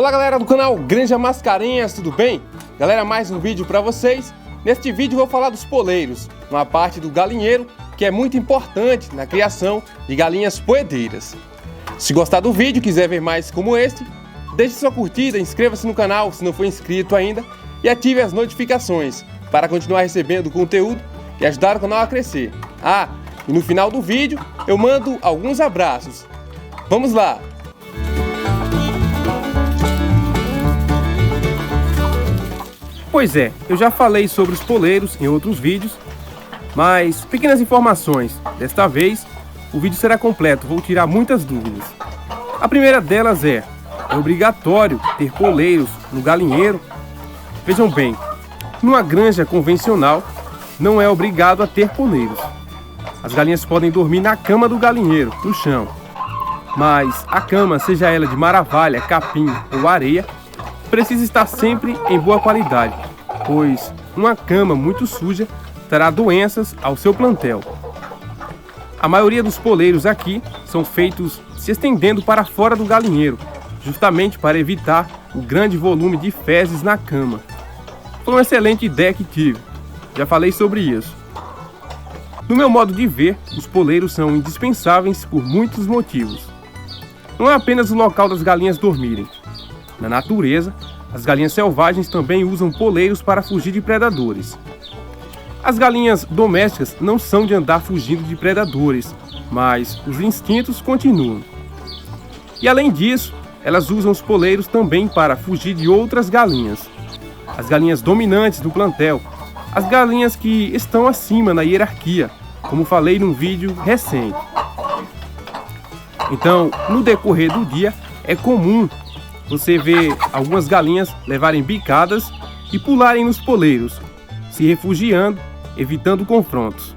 Olá galera do canal Granja Mascarenhas, tudo bem? Galera, mais um vídeo para vocês. Neste vídeo vou falar dos poleiros, uma parte do galinheiro que é muito importante na criação de galinhas poedeiras. Se gostar do vídeo e quiser ver mais como este, deixe sua curtida, inscreva-se no canal se não for inscrito ainda e ative as notificações para continuar recebendo conteúdo e ajudar o canal a crescer. E no final do vídeo eu mando alguns abraços. Vamos lá! Pois é, eu já falei sobre os poleiros em outros vídeos, mas pequenas informações. Desta vez, o vídeo será completo, vou tirar muitas dúvidas. A primeira delas é obrigatório ter poleiros no galinheiro? Vejam bem, numa granja convencional, não é obrigado a ter poleiros. As galinhas podem dormir na cama do galinheiro, no chão. Mas a cama, seja ela de maravalha, capim ou areia, precisa estar sempre em boa qualidade, pois uma cama muito suja trará doenças ao seu plantel. A maioria dos poleiros aqui são feitos se estendendo para fora do galinheiro, justamente para evitar o grande volume de fezes na cama. Foi uma excelente ideia que tive, já falei sobre isso. No meu modo de ver, os poleiros são indispensáveis por muitos motivos. Não é apenas o local das galinhas dormirem. Na natureza, as galinhas selvagens também usam poleiros para fugir de predadores. As galinhas domésticas não são de andar fugindo de predadores, mas os instintos continuam. E além disso, elas usam os poleiros também para fugir de outras galinhas. As galinhas dominantes do plantel, as galinhas que estão acima na hierarquia, como falei num vídeo recente. Então, no decorrer do dia, é comum você vê algumas galinhas levarem bicadas e pularem nos poleiros, se refugiando, evitando confrontos.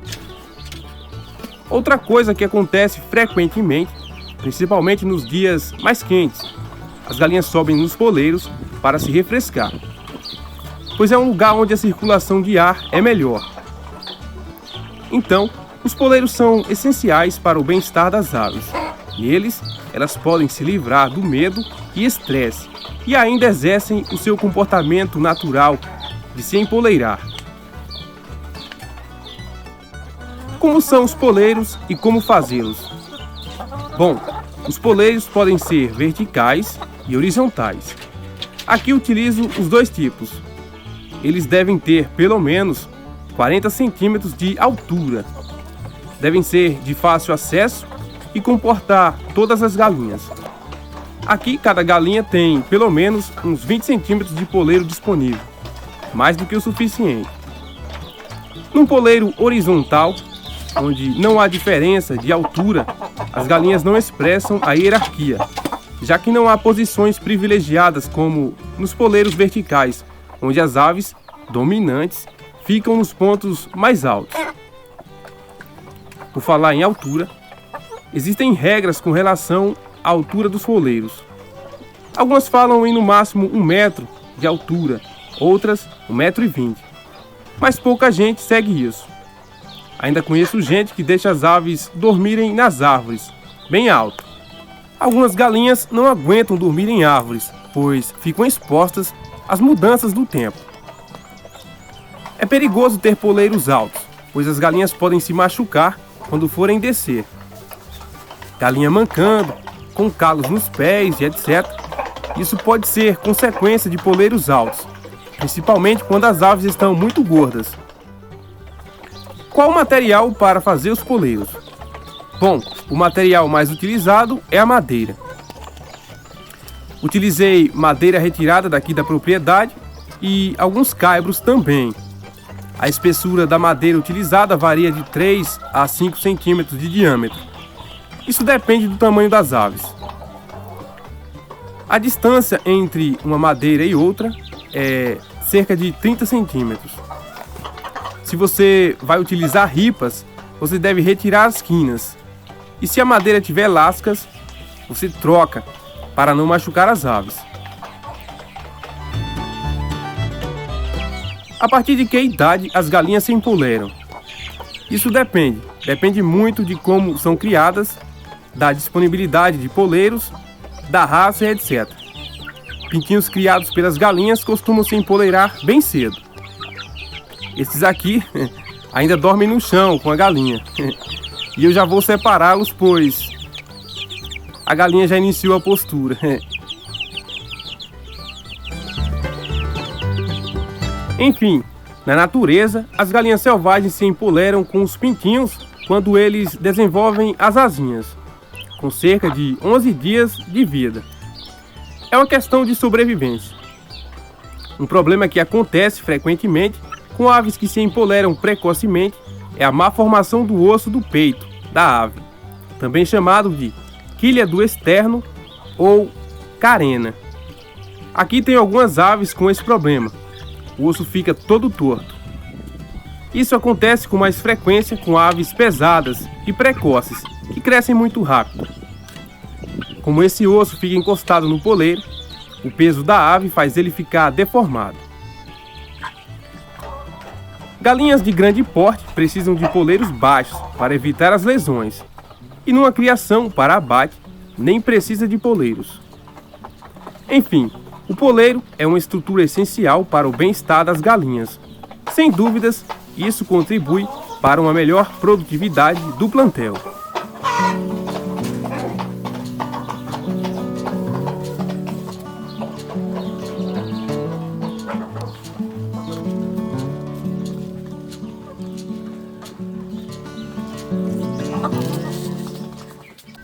Outra coisa que acontece frequentemente, principalmente nos dias mais quentes, as galinhas sobem nos poleiros para se refrescar, pois é um lugar onde a circulação de ar é melhor. Então, os poleiros são essenciais para o bem-estar das aves. Neles, elas podem se livrar do medo e estresse e ainda exercem o seu comportamento natural de se empoleirar. Como são os poleiros e como fazê-los? Bom, os poleiros podem ser verticais e horizontais. Aqui utilizo os dois tipos. Eles devem ter pelo menos 40 centímetros de altura. Devem ser de fácil acesso e comportar todas as galinhas. Aqui cada galinha tem pelo menos uns 20 centímetros de poleiro disponível, mais do que o suficiente. Num poleiro horizontal, onde não há diferença de altura, as galinhas não expressam a hierarquia, já que não há posições privilegiadas como nos poleiros verticais, onde as aves dominantes ficam nos pontos mais altos. Por falar em altura, existem regras com relação à altura dos poleiros. Algumas falam em no máximo 1 metro de altura, outras 1,20 m. Mas pouca gente segue isso. Ainda conheço gente que deixa as aves dormirem nas árvores, bem alto. Algumas galinhas não aguentam dormir em árvores, pois ficam expostas às mudanças do tempo. É perigoso ter poleiros altos, pois as galinhas podem se machucar quando forem descer. Galinha mancando, com calos nos pés e etc. Isso pode ser consequência de poleiros altos, principalmente quando as aves estão muito gordas. Qual o material para fazer os poleiros? Bom, o material mais utilizado é a madeira. Utilizei madeira retirada daqui da propriedade e alguns caibros também. A espessura da madeira utilizada varia de 3 a 5 centímetros de diâmetro. Isso depende do tamanho das aves. A distância entre uma madeira e outra é cerca de 30 centímetros. Se você vai utilizar ripas, você deve retirar as quinas. E se a madeira tiver lascas, você troca para não machucar as aves. A partir de que idade as galinhas se empoleiram? Isso depende muito de como são criadas, da disponibilidade de poleiros, da raça e etc. pintinhos criados pelas galinhas costumam se empoleirar bem cedo. Esses aqui ainda dormem no chão com a galinha. E eu já vou separá-los, pois a galinha já iniciou a postura. Enfim, na natureza, as galinhas selvagens se empoleiram com os pintinhos quando eles desenvolvem as asinhas, com cerca de 11 dias de vida. É uma questão de sobrevivência. Um problema que acontece frequentemente com aves que se empoleiram precocemente é a má formação do osso do peito da ave, também chamado de quilha do externo ou carena. Aqui tem algumas aves com esse problema. O osso fica todo torto. Isso acontece com mais frequência com aves pesadas e precoces, que crescem muito rápido. Como esse osso fica encostado no poleiro, o peso da ave faz ele ficar deformado. Galinhas de grande porte precisam de poleiros baixos para evitar as lesões, e numa criação para abate nem precisa de poleiros. Enfim, o poleiro é uma estrutura essencial para o bem-estar das galinhas. Sem dúvidas, isso contribui para uma melhor produtividade do plantel.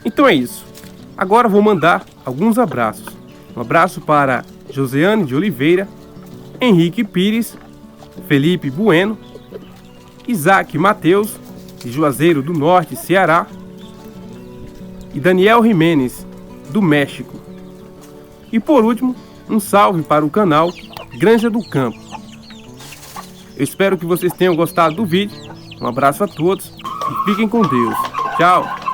Então é isso. Agora vou mandar alguns abraços. Um abraço para Joseane de Oliveira, Henrique Pires, Felipe Bueno, Isaac Mateus, de Juazeiro do Norte, Ceará, e Daniel Jimenez, do México. E por último, um salve para o canal Granja do Campo. Eu espero que vocês tenham gostado do vídeo. Um abraço a todos e fiquem com Deus. Tchau!